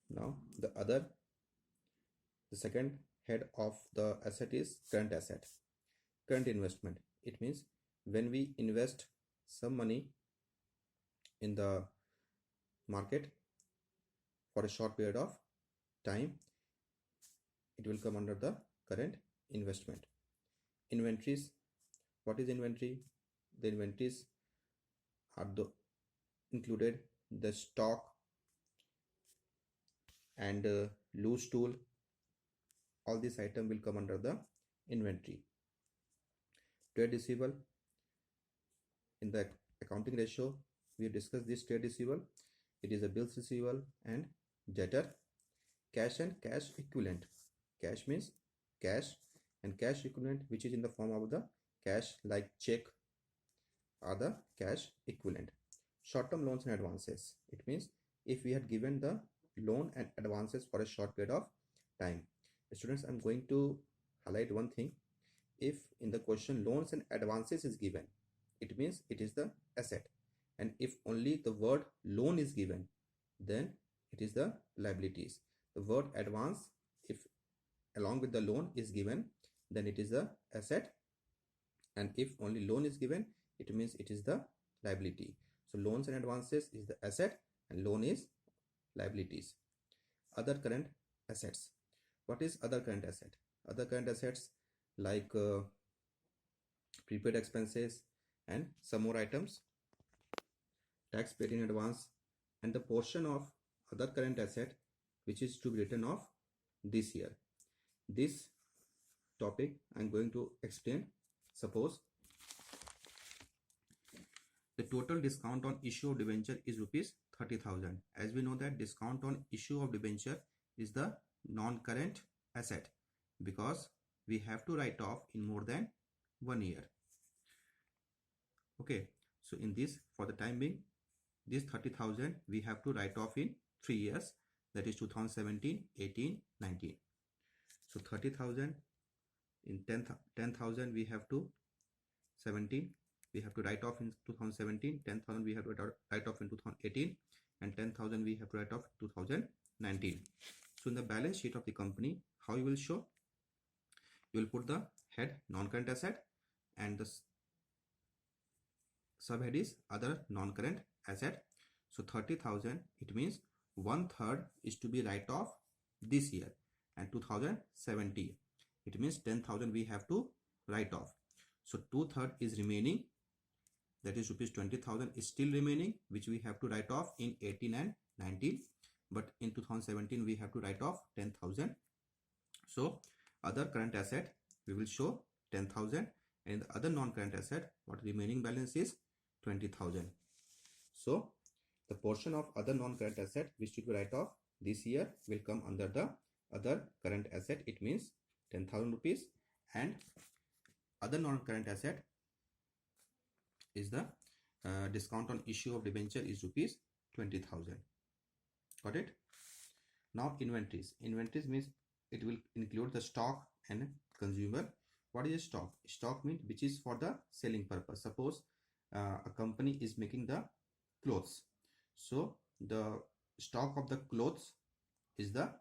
Now the second head of the asset is current asset. Current investment. It means when we invest some money in the market for a short period of time, it will come under the current investment. Inventories. What is inventory? The inventories are included the stock and loose tool. All these items will come under the inventory. Trade receivable. In the accounting ratio, we discussed this trade receivable. It is a bills receivable and debtor. Cash and cash equivalent. Cash means cash, and cash equivalent, which is in the form of the cash like check, are the cash equivalent. Short-term loans and advances. It means if we had given the loan and advances for a short period of time. Students, I'm going to highlight one thing. If in the question loans and advances is given, it means it is the asset, and if only the word loan is given, then it is the liabilities. The word advance, if along with the loan is given, then it is the asset, and if only loan is given, it means it is the liability. So loans and advances is the asset and loan is liabilities. Other current assets. What is other current asset? Other current assets like prepaid expenses and some more items, tax paid in advance, and the portion of other current asset which is to be written off this year. This topic I am going to explain. Suppose the total discount on issue of debenture is rupees 30,000. As we know that discount on issue of debenture is the non-current asset because we have to write off in more than 1 year. Okay, so in this, for the time being, this 30,000 we have to write off in 3 years, that is 2017, 18, 19. So 30,000 in 10,000 we have to 17, we have to write off in 2017, 10,000 we have to write off in 2018, and 10,000 we have to write off 2019. So in the balance sheet of the company, how you will show? You will put the head non-current asset and the subhead is other non-current asset. So 30,000, it means 1/3 is to be write off this year, and 2017 it means 10,000 we have to write off. So 2/3 is remaining, that is rupees 20,000 is still remaining, which we have to write off in 18 and 19, but in 2017 we have to write off 10,000. So other current asset we will show 10,000, and the other non-current asset, what remaining balance is 20,000. So the portion of other non-current asset which should be write off this year will come under the other current asset. It means 10,000 rupees, and other non-current asset is the discount on issue of debenture is rupees 20,000. Got it? Now inventories. Inventories means it will include the stock and consumer. What is stock? Stock means which is for the selling purpose. Suppose a company is making the clothes, so the stock of the clothes is the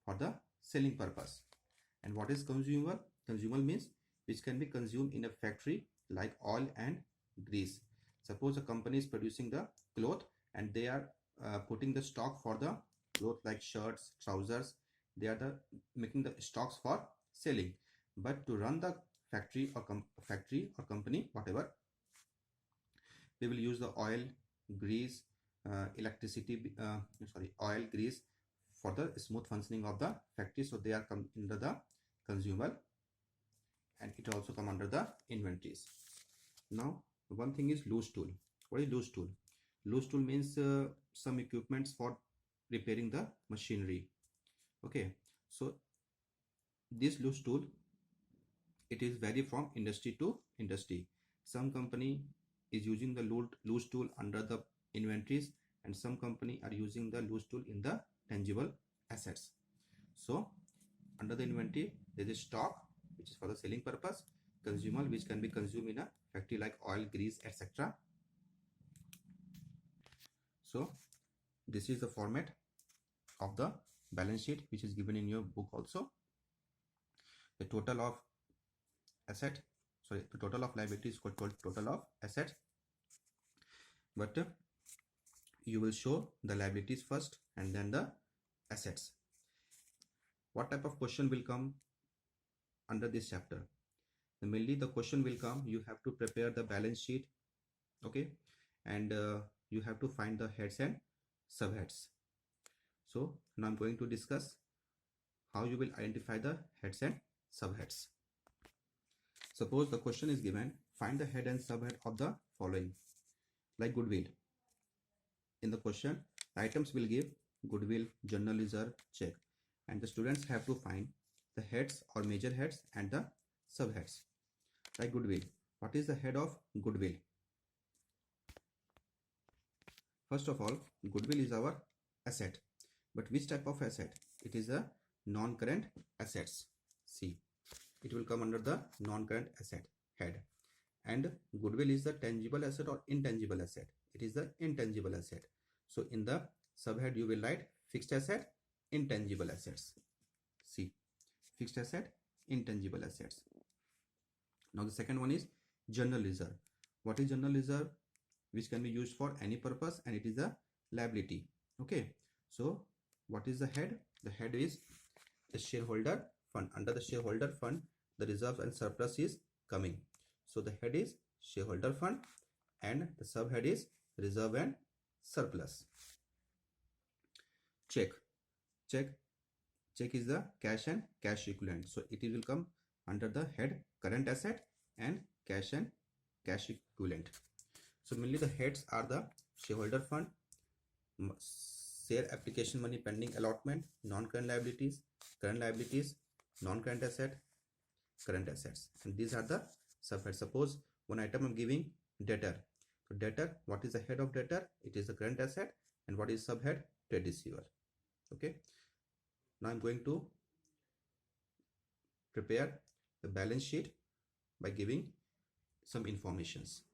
for the selling purpose. And what is consumable? Consumable means which can be consumed in a factory like oil and grease. Suppose a company is producing the cloth and they are putting the stock for the cloth like shirts, trousers. They are making the stocks for selling, but to run the factory or company, whatever, they will use the oil, grease, oil, grease for the smooth functioning of the factory. So they are come under the consumable, and it also come under the inventories. Now one thing is loose tool. What is loose tool? Loose tool means some equipments for repairing the machinery. Okay, so this loose tool, it is vary from industry to industry. Some company is using the loose tool under the inventories, and some company are using the loose tool in the tangible assets. So under the inventory there is stock which is for the selling purpose, consumable which can be consumed in a factory like oil, grease, etc. So this is the format of the balance sheet, which is given in your book also. The total of the total of liability is called total of assets, but you will show the liabilities first and then the assets. What type of question will come under this chapter? Mainly the question will come, you have to prepare the balance sheet, okay, and you have to find the heads and subheads. So now I'm going to discuss how you will identify the heads and subheads. Suppose the question is given, find the head and subhead of the following, like goodwill. In the question, the items will give goodwill, journal reserve, check, and the students have to find the heads or major heads and the subheads. Like goodwill, what is the head of goodwill? First of all, goodwill is our asset, but which type of asset? It is a non-current assets. See, it will come under the non-current asset head. And goodwill is the tangible asset or intangible asset? It is the intangible asset. So in the subhead you will write fixed asset, intangible assets. See, fixed asset, intangible assets. Now the second one is journal reserve. What is journal reserve? Which can be used for any purpose, and it is a liability. Okay, so what is the head? The head is the shareholder fund. Under the shareholder fund, the reserve and surplus is coming. So the head is shareholder fund and the subhead is reserve and surplus. Check is the cash and cash equivalent. So it will come under the head current asset and cash and cash equivalent. So mainly the heads are the shareholder fund, share application money pending allotment, non-current liabilities, current liabilities, non-current asset, current assets, and these are the subheads. Suppose one item I'm giving debtor. So debtor, what is the head of debtor? It is the current asset, and what is subhead? Trade receiver. Okay, now I'm going to prepare the balance sheet by giving some informations.